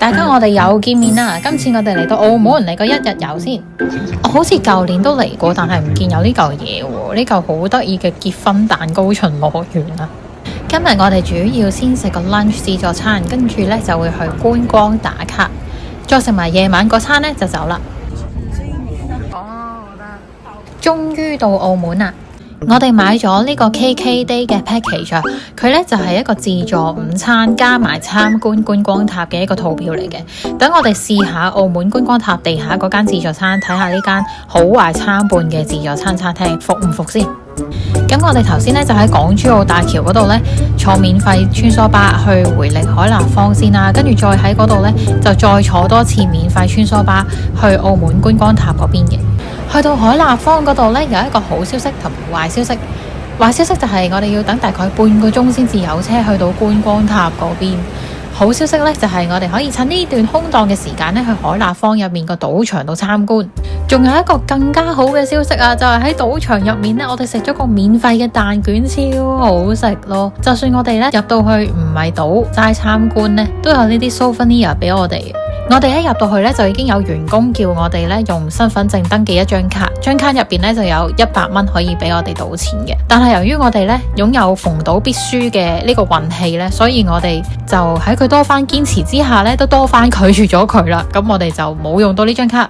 大家我哋又見面啦！今次我哋嚟到澳門嚟個一日遊先。我好似舊年都嚟過，但係唔見有呢嚿嘢喎。呢嚿好得意嘅結婚蛋糕巡樂園啊！今日我哋主要先食個 lunch 自助餐，跟住呢就會去觀光打卡，再食埋夜晚嗰餐呢就走啦。終於到澳門啦！我哋買咗呢個 KK Day 嘅 package 啊，佢呢就係一個自助午餐加埋參觀觀光塔嘅一個套票嚟嘅。等我哋試下澳門觀光塔地下嗰間自助餐，睇下呢間好壞參半嘅自助餐餐廳服唔服先。咁我哋頭先呢就喺港珠澳大橋嗰度呢坐免費穿梭巴去回力海立芳先啦，跟住再喺嗰度呢就再坐多次免費穿梭巴去澳門觀光塔嗰邊嘅。去到海立芳嗰度呢，有一個好消息同壞消息。壞消息就係我哋要等大概半個鐘先至有車去到觀光塔嗰邊。好消息呢，就係我哋可以趁呢段空檔嘅時間呢去海立芳入面個賭場度參觀。仲有一個更加好嘅消息啊，就係喺賭場入面呢，我哋食咗個免費嘅蛋卷，超好食咯！就算我哋呢入到去唔係賭齋參觀呢，都有呢啲 souvenir 俾我哋。我哋一入到去呢，就已經有員工叫我哋呢用身份證登記一張卡，張卡入邊呢就有100蚊可以俾我哋賭錢嘅。但係由於我哋呢擁有逢賭必輸嘅呢個運氣呢，所以我哋就喺佢多番堅持之下呢，都多番拒絕咗佢啦。咁我哋就冇用到呢張卡。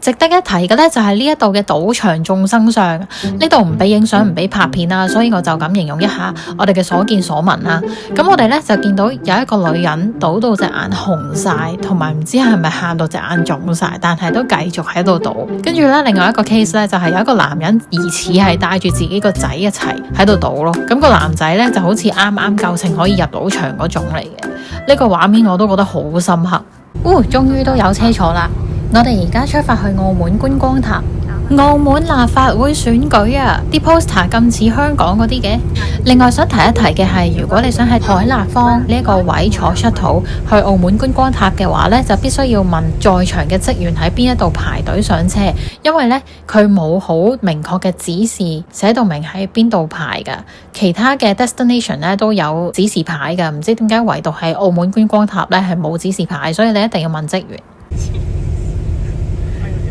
值得一提嘅呢，就係呢一度嘅賭場眾生相，呢度唔俾影相唔俾拍片啦，所以我就咁形容一下我哋嘅所見所聞啦。咁我哋呢，就見到有一個女人賭到隻眼紅晒，同埋唔知係咪喊到隻眼腫晒，但係都繼續喺度賭。跟住呢，另外一個 case 呢，就係有一個男人疑似係帶住自己個仔一齊喺度賭咯。咁個男仔呢，就好似啱啱夠稱可以入賭場嗰種嚟嘅。呢個畫面我都覺得好深刻。終於都有車坐啦！我哋而家出發去澳門觀光塔。澳門立法會選舉啊，啲 poster 咁似香港嗰啲嘅。另外想提一提嘅係，如果你想喺海立芳呢一個位坐 shuttle 去澳門觀光塔嘅話呢，就必須要問在場嘅職員喺邊一度排隊上車，因為呢，佢冇好明確嘅指示寫到明喺邊度排噶。其他嘅 destination 呢都有指示牌噶，唔知點解唯獨係澳門觀光塔呢係冇指示牌，所以你一定要問職員。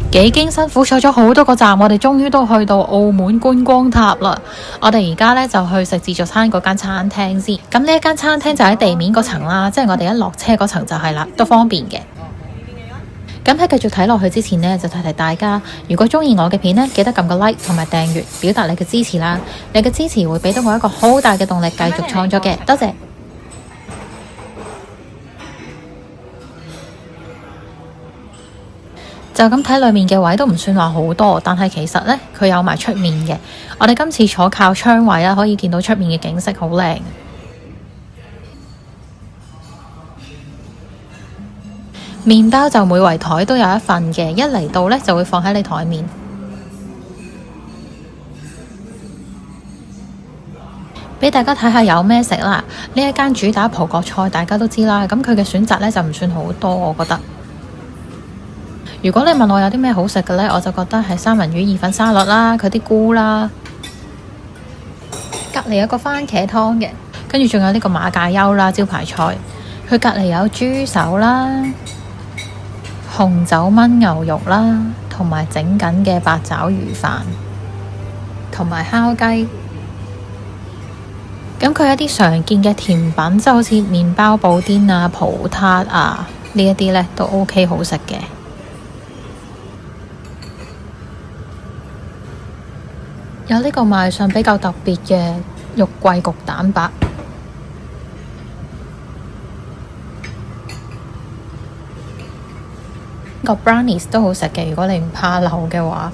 幾經辛苦坐咗好多個站，我哋終於都去到澳門觀光塔啦。我哋而家呢就去食自助餐嗰間餐廳先。咁呢一間餐廳就喺地面嗰層啦，即係我哋一落車嗰層就係啦，都方便嘅。咁喺繼續睇落去之前呢，就提提大家，如果中意我嘅片呢，記得撳個 like 同埋訂閱，表達你嘅支持啦。你嘅支持會俾到我一個好大嘅動力，繼續創作嘅。多謝。就咁睇裏面嘅位都唔算話好多，但係其實呢，佢有埋出面嘅。我哋今次坐靠窗位啦，可以見到出面嘅景色好靚。麵包就每圍台都有一份嘅，一嚟到呢就會放喺你台面。俾大家睇下有咩食啦。呢一間主打葡國菜，大家都知啦。咁佢嘅選擇呢就唔算好多，我覺得。如果你問我有啲咩好食嘅呢，我就覺得係三文魚意粉沙律啦，佢啲菇啦，隔離有個番茄湯嘅，跟住仲有呢個馬介休啦，招牌菜。佢隔離有豬手啦、紅酒炆牛肉啦，同埋整緊嘅八爪魚飯，同埋烤雞。咁佢一啲常見嘅甜品，即係好似麵包布甸啊、葡撻啊呢一啲呢，都 OK 好食嘅。有呢個賣相比較特別嘅肉桂焗蛋白，個 brownies 都好食嘅。如果你唔怕流嘅話，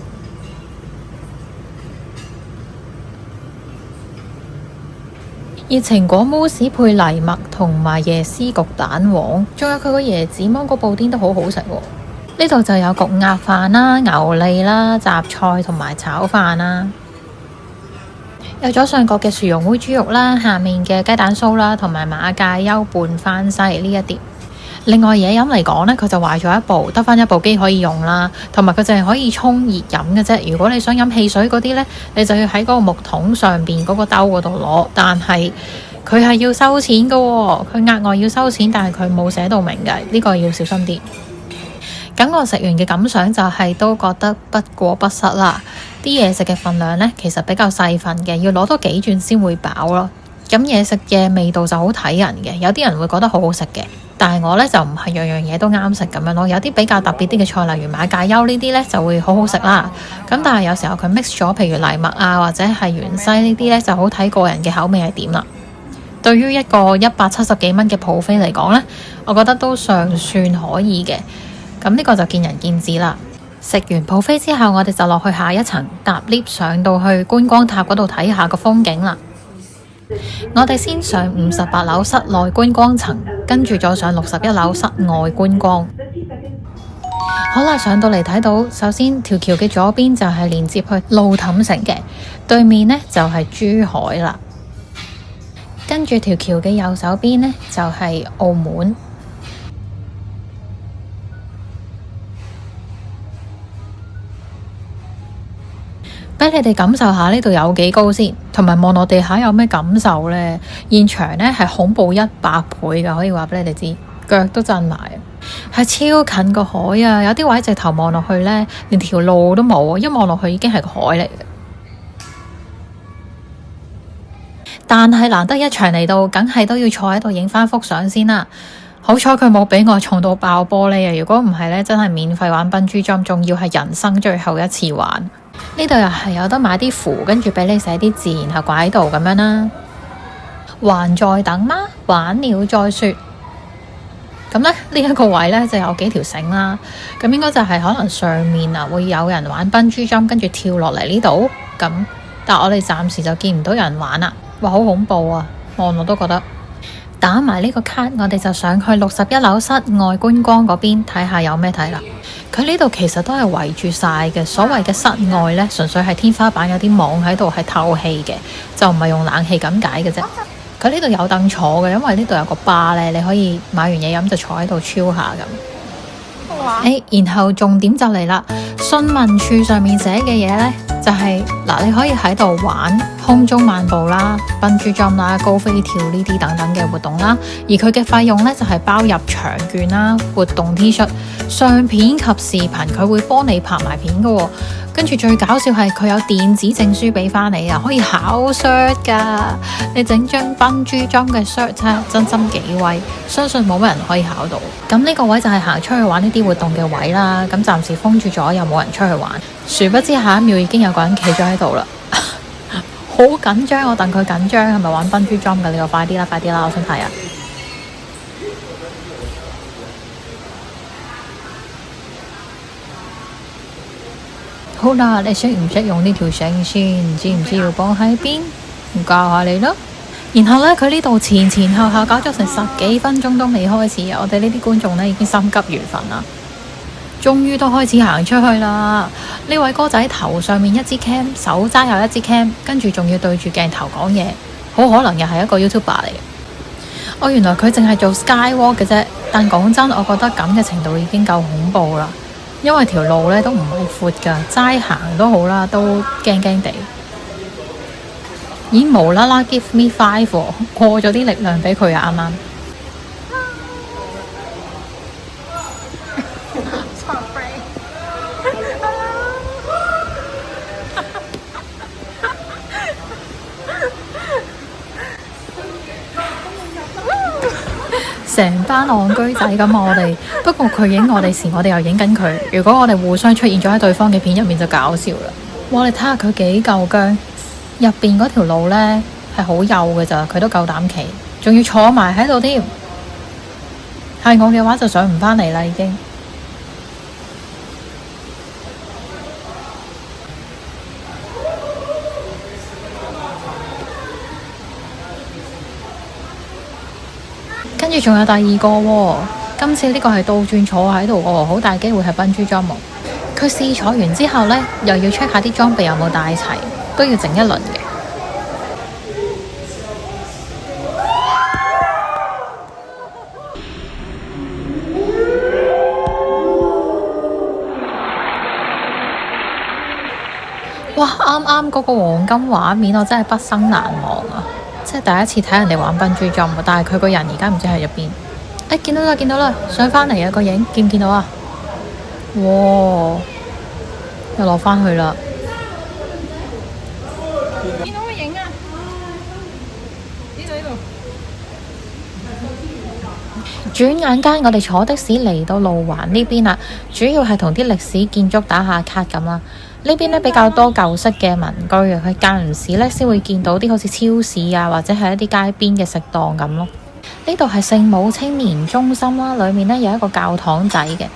熱情果慕斯配藜麥同埋椰絲焗蛋黃，仲有佢個椰子芒果布甸都好好食喎。呢度就有焗鴨飯啦、牛脷啦、雜菜同埋炒飯啦。有左上角嘅薯蓉煨豬肉啦，下面嘅雞蛋酥啦，同埋馬介休拌番西呢一碟。另外嘢飲嚟講呢，佢就壞咗一部，得返一部機可以用啦，同埋佢淨係可以沖熱飲嘅啫。如果你想飲汽水嗰啲呢，你就要喺嗰個木桶上邊嗰個兜嗰度攞。但係佢係要收錢噶喎，佢額外要收錢，但係佢冇寫到明嘅，呢個要小心啲。咁我食完嘅感想就係都覺得不過不失啦。啲嘢食嘅份量呢，其實比較細份嘅，要攞多幾轉先會飽咯。咁嘢食嘅味道就好睇人嘅，有啲人會覺得好好食嘅，但係我呢就唔係樣樣嘢都啱食咁樣咯。有啲比較特別啲嘅菜，例如馬介休呢啲呢，就會好好食啦。咁但係有時候佢 mix 咗，譬如藜麥啊或者係芫茜呢啲呢，就好睇個人嘅口味係點啦。對於一個170幾蚊嘅 buffet 嚟講呢，我覺得都尚算可以嘅。咁呢個就見仁見智啦。食完 buffet 之後，我哋就落去下一層搭 lift 上到去觀光塔嗰度睇下個風景啦。我哋先上58樓室內觀光層，跟住再上61樓室外觀光。好啦，上到嚟睇到，首先條橋嘅左邊就係連接去路氹城嘅，對面呢就係珠海啦。跟住條橋嘅右手邊呢就係澳門。俾你哋感受下呢度有幾高先，同埋望落地下有咩感受呢？現場呢係恐怖100倍噶，可以話俾你哋知，腳都震埋。係超近個海啊！有啲位直頭望落去呢，連條路都冇，一望落去已經係個海嚟嘅。但係難得一場嚟到，梗係都要坐喺度影翻幅相先啦。好彩佢冇俾我重到爆玻璃啊！如果唔係呢，真係免費玩笨豬跳，仲要係人生最後一次玩。呢度又係有得買啲符，跟住俾你寫啲字，然後掛喺度咁樣啦。還在等嗎？玩了再說。咁呢一個位呢，就有幾條繩啦。咁應該就係可能上面啊會有人玩笨豬跳，跟住跳落嚟呢度。咁但我哋暫時就見唔到有人玩啦。哇，好恐怖啊！望我都覺得。打埋呢個卡，我哋就上去61樓室外觀光嗰邊睇下有咩睇啦。佢呢度其實都係圍住晒嘅，所謂嘅室外呢，純粹係天花板有啲網喺度係透氣嘅，就唔係用冷氣咁解嘅啫。佢呢度有凳坐嘅，因為呢度有個吧呢，你可以買完嘢飲就坐喺度超下咁。然後重點就嚟啦，詢問處上面寫嘅嘢呢，就係嗱，你可以喺度玩空中漫步啦、笨豬跳啦、高飛跳呢啲等等嘅活動啦，而佢嘅費用呢，就係包入場券啦、活動 T 恤、相片及視頻，佢會幫你拍埋片㗎喎。跟住最搞笑係佢有電子證書俾翻你啊，可以考 cert 噶。你整張笨豬跳嘅 cert 真心幾威，相信冇乜人可以考到。咁呢個位就係行出去玩呢啲活動嘅位啦。咁暫時封住咗，又冇人出去玩。殊不知下一秒已經有個人企咗喺度啦，好緊張，我戥佢緊張，係咪玩笨豬跳㗎？你個快啲啦，快啲啦，我想睇啊！好啦，你識唔識用呢條繩先？知唔知要綁喺邊？我教下你咯。然後呢，佢呢度前前後後搞咗成10幾分鐘都未開始啊！我哋呢啲觀眾呢已經心急如焚啦。終於都開始行出去啦！呢位哥仔頭上面一支 cam， 手揸又一支 cam， 跟住仲要對住鏡頭講嘢，好可能又係一個 YouTuber 嚟嘅。原來佢淨係做 Skywalk 嘅啫，但講真，我覺得咁嘅程度已經夠恐怖啦。因為條路呢都唔係闊噶，齋行都好啦，都驚驚地。咦，無啦啦 give me 5，過咗啲力量俾佢啊！啱啱。成班戇居仔咁我哋，不過佢影我哋時，我哋又影緊佢。如果我哋互相出現咗喺對方嘅片入面，就搞笑啦。哇！你睇下佢幾夠薑，入邊嗰條路呢係好幼嘅咋，佢都夠膽企，仲要坐埋喺度添。係我嘅話就上唔返嚟啦，已經。跟住仲有第二個喎，今次呢個係倒轉坐喺度喎，好大機會係笨豬跳。佢試坐完之後呢，又要 check 下啲裝備有冇帶齊，都要整一輪嘅。哇！啱啱嗰個黃金畫面，我真係畢生難忘啊！即係第一次睇人哋玩笨豬跳，但係佢個人而家唔知喺入邊。見到啦，見到啦，上返嚟啊個影，見唔見到啊？哇，又落返去啦。見到個影啊！呢度。轉眼間，我哋坐的士嚟到路環呢邊啦，主要係同啲歷史建築打下卡咁啦。呢邊呢比較多舊式嘅民居啊，佢間唔時呢先會見到啲好似超市啊，或者係一啲街邊嘅食檔咁咯。呢度係聖母青年中心啦，裏面呢有一個教堂仔嘅，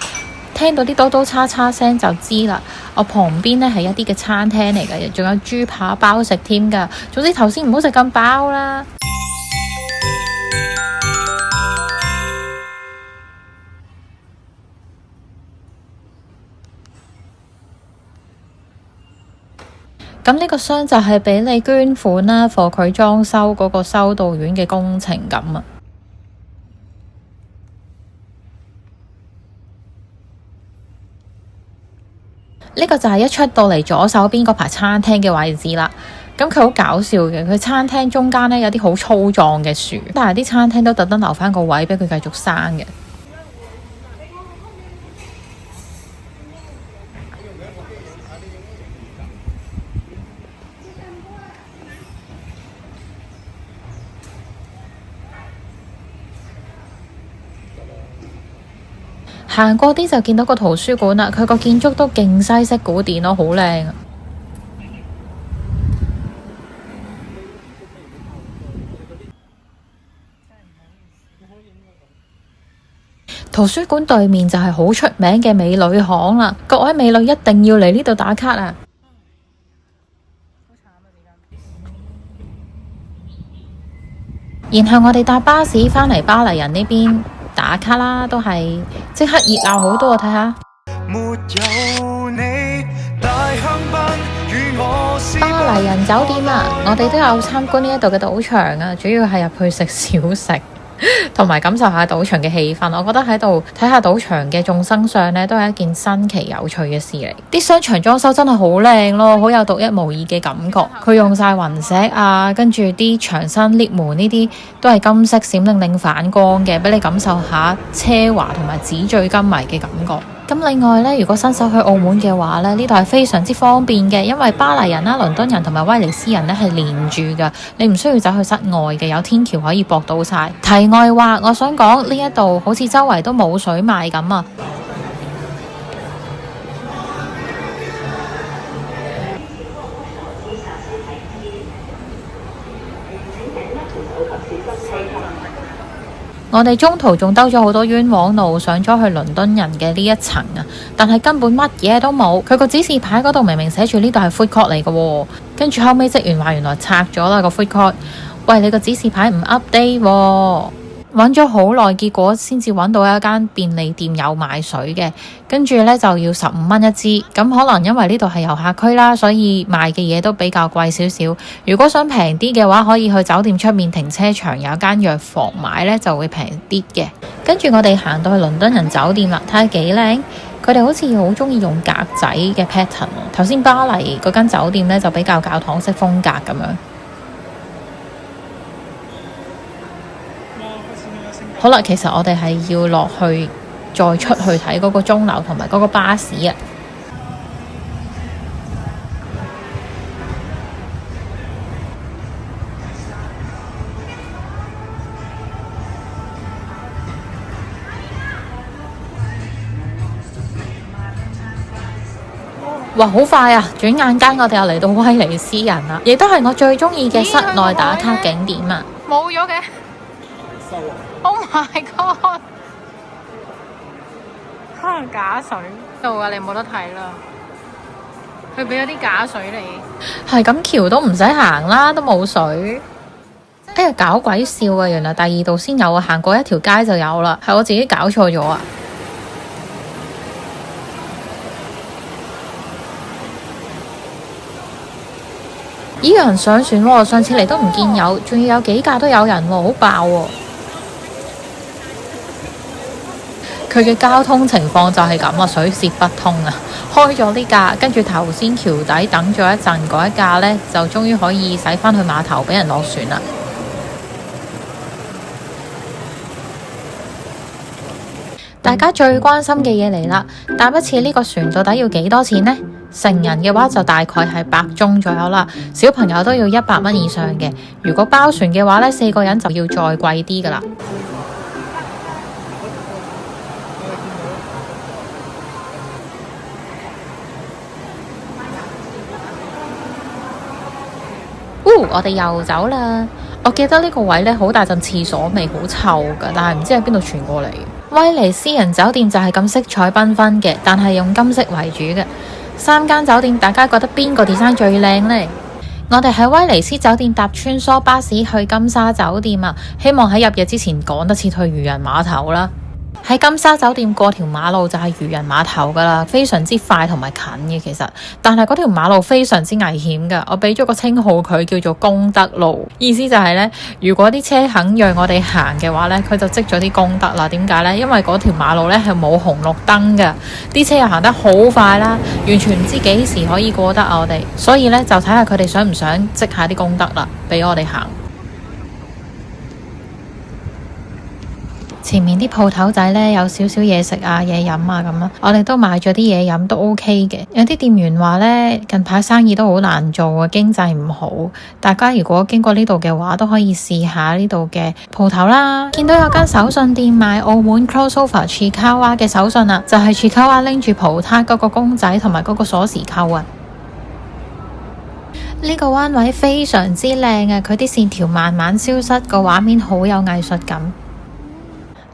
聽到啲刀刀叉叉聲就知啦。我旁邊呢係一啲嘅餐廳嚟嘅，仲有豬扒包食添㗎。總之頭先唔好食咁飽啦。咁呢個箱就係俾你捐款啦，for佢裝修嗰個修道院嘅工程咁啊。呢個就係一出到嚟左手邊嗰排餐廳嘅位置啦。咁佢好搞笑嘅，佢餐廳中間呢有啲好粗壯嘅樹，但係啲餐廳都特登留翻個位俾佢繼續生嘅。行過啲就見到個圖書館啦，佢個建築都勁西式古典咯，好靚啊！圖書館對面就係好出名嘅美女行啦，各位美女一定要嚟呢度打卡啊！然後我哋搭巴士返嚟巴黎人呢邊打卡啦，都係即刻熱鬧好多啊！睇下巴黎人酒店啊，我哋都有參觀呢一度嘅賭場啊，主要係入去食小食，同埋感受下賭場嘅氣氛。我覺得喺度睇下賭場嘅眾生相呢，都係一件新奇有趣嘅事嚟。啲商場裝修真係好靚咯，好有獨一無二嘅感覺。佢用晒雲石啊，跟住啲牆身 lift 門呢啲都係金色閃靈靈反光嘅，俾你感受下奢華同埋紙醉金迷嘅感覺。咁另外呢，如果新手去澳門嘅話呢，呢度係非常之方便嘅，因為巴黎人啦、倫敦人同埋威尼斯人呢係連住噶，你唔需要走去室外嘅，有天橋可以駁到晒。題外話，我想講呢一度好似周圍都冇水賣咁啊！我哋中途仲兜咗好多冤枉路，上咗去倫敦人嘅呢一層啊，但係根本乜嘢都冇。佢個指示牌嗰度明明寫住呢度係 food court 嚟嘅，跟住後尾職員話原來拆咗啦個 food court。喂，你個指示牌唔 update 喎。揾咗好耐，結果先至揾到一間便利店有賣水嘅，跟住呢就要15蚊一支。咁可能因為呢度係遊客區啦，所以賣嘅嘢都比較貴少少。如果想平啲嘅話，可以去酒店出面停車場有間藥房買呢，就會平啲嘅。跟住我哋行到去倫敦人酒店啦，睇下幾靚。佢哋好似好中意用格仔嘅 pattern。頭先巴黎嗰間酒店呢，就比較教堂式風格咁樣。好啦，其實我哋係要落去再出去睇嗰個鐘樓同埋嗰個巴士啊。哇，好快啊！轉眼間我哋又嚟到威尼斯人啦，亦都係我最中意嘅室內打卡景點啊！冇咗嘅。Oh my god！ 可能假水度啊，你冇得睇啦。佢俾咗啲假水你，係咁橋都唔使行啦，都冇水。哎呀，搞鬼笑啊！原來第二度先有啊，行過一條街就有啦，係我自己搞錯咗啊！咦，有人上船喎，上次嚟都唔見有，仲要有幾架都有人喎，好爆喎！佢嘅交通情況就係咁啊，水泄不通啊！開咗呢架，跟住頭先橋底等咗一陣嗰一架呢，就終於可以駛返去碼頭俾人落船啦。大家最關心嘅嘢嚟啦，搭一次呢個船到底要幾多錢呢？成人嘅話就大概係100鐘左右啦，小朋友都要100蚊以上嘅。如果包船嘅話呢，4個人就要再貴啲噶啦。我哋又走啦。我記得呢個位呢，好大陣廁所味，好臭噶，但係唔知喺邊度傳過嚟。威尼斯人酒店就係咁色彩繽紛嘅，但係用金色為主嘅。3間酒店，大家覺得邊個 design 最靚呢？我哋喺威尼斯酒店搭穿梭巴士去金沙酒店啊，希望喺入夜之前趕得切去漁人碼頭啦。喺金沙酒店過條馬路就係漁人碼頭噶啦，非常之快同埋近嘅其實，但係嗰條馬路非常之危險噶。我俾咗個稱號佢叫做功德路，意思就係呢：如果啲車肯讓我哋行嘅話呢，佢就積咗啲功德啦。點解呢？因為嗰條馬路呢係冇紅綠燈噶，啲車又行得好快啦，完全唔知幾時可以過得我哋，所以呢，就睇下佢哋想唔想積下啲功德啦，俾我哋行。前面啲鋪頭仔呢，有少少嘢食啊、嘢飲啊咁啦，我哋都買咗啲嘢飲都 OK 嘅。有啲店員話呢，近排生意都好難做啊，經濟唔好。大家如果經過呢度嘅話，都可以試下呢度嘅鋪頭啦。見到有間手信店賣澳門 crossover Chikawa 嘅手信啊，就係 Chikawa 拎住葡撻嗰個公仔同埋嗰個鎖匙扣啊。呢個彎位非常之靚啊，佢啲線條慢慢消失，個畫面好有藝術感。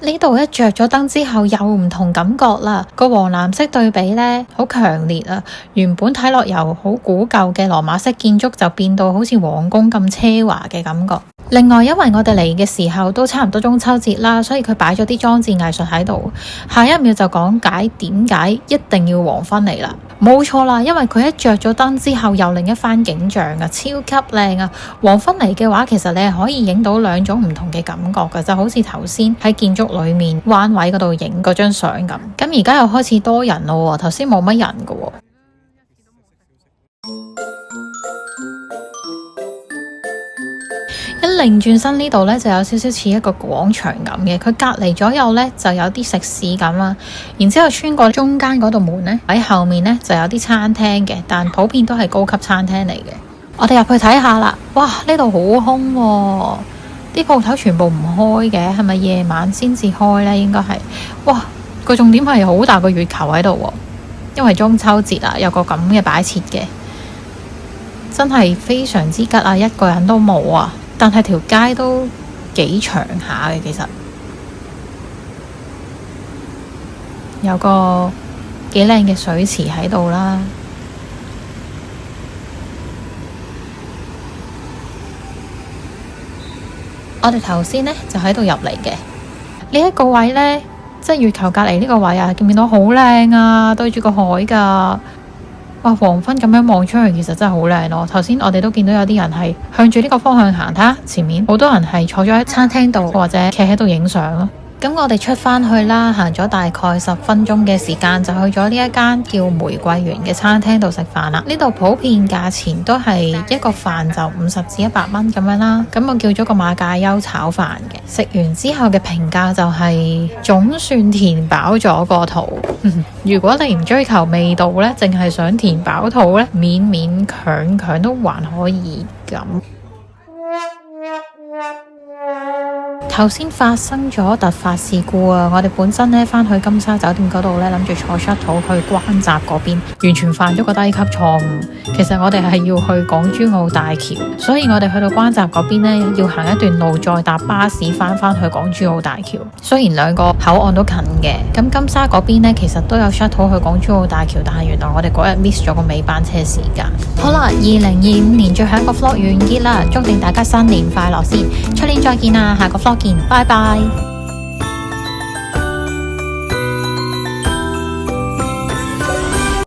呢度一着咗燈之後又唔同感覺啦，個黃藍色對比呢，好強烈啊！原本睇落由好古舊嘅羅馬式建築就變到好似皇宮咁奢華嘅感覺。另外，因為我哋嚟嘅時候都差唔多中秋節啦，所以佢擺咗啲裝置藝術喺度。下一秒就講解點解一定要黃昏嚟啦。冇錯啦，因為佢一着咗燈之後又另一番景象啊，超級靚啊！黃昏嚟嘅話，其實你係可以影到2種唔同嘅感覺㗎，就好似頭先喺建築裏面彎位嗰度影嗰張相咁。咁而家又開始多人咯，頭先冇乜人㗎喎。一擰轉身呢度呢，就有少少似一個廣場咁嘅，佢隔離左右呢，就有啲食肆咁啦，然之後穿過中間嗰道門呢，喺後面呢，就有啲餐廳嘅，但普遍都係高級餐廳嚟嘅。我哋入去睇下啦，哇！呢度好空喎，啲鋪頭全部唔開嘅，係咪夜晚先至開呢？應該係。哇！個重點係好大個月球喺度喎，因為中秋節啊，有個咁嘅擺設嘅，真係非常之吉啊！一個人都冇啊！但係條街都幾長下嘅，其實有個幾靚嘅水池喺度啦。我哋頭先呢就喺度入嚟嘅呢一個位呢，即係月球隔籬呢個位啊，見唔見到好靚啊？對住個海噶。哇！黃昏咁樣望出去，其實真係好靚咯。頭先我哋都見到有啲人係向住呢個方向行，睇下前面好多人係坐咗喺餐廳度或者企喺度影相咯。咁我哋出返去啦，行咗大概10分鐘嘅時間，就去咗呢一間叫玫瑰園嘅餐廳度食飯啦。呢度普遍價錢都係一個飯就50至100蚊咁樣啦。咁我叫咗個馬介休炒飯嘅，食完之後嘅評價就係總算填飽咗個肚。如果你唔追求味道呢，淨係想填飽肚呢，勉勉強強都還可以咁。頭先發生咗突發事故啊！我哋本身呢返去金沙酒店嗰度呢，諗住坐 shuttle 去關閘嗰邊，完全犯咗個低級錯誤。其實我哋係要去港珠澳大橋，所以我哋去到關閘嗰邊呢，要行一段路，再搭巴士返去港珠澳大橋。雖然兩個口岸都近嘅，咁金沙嗰邊呢，其實都有 shuttle 去港珠澳大橋，但係原來我哋嗰日 miss 咗個尾班車時間。好啦，2025年最後一個 vlog 完結啦，祝定大家新年快樂先，出年再見啦，下個 vlog見，拜拜。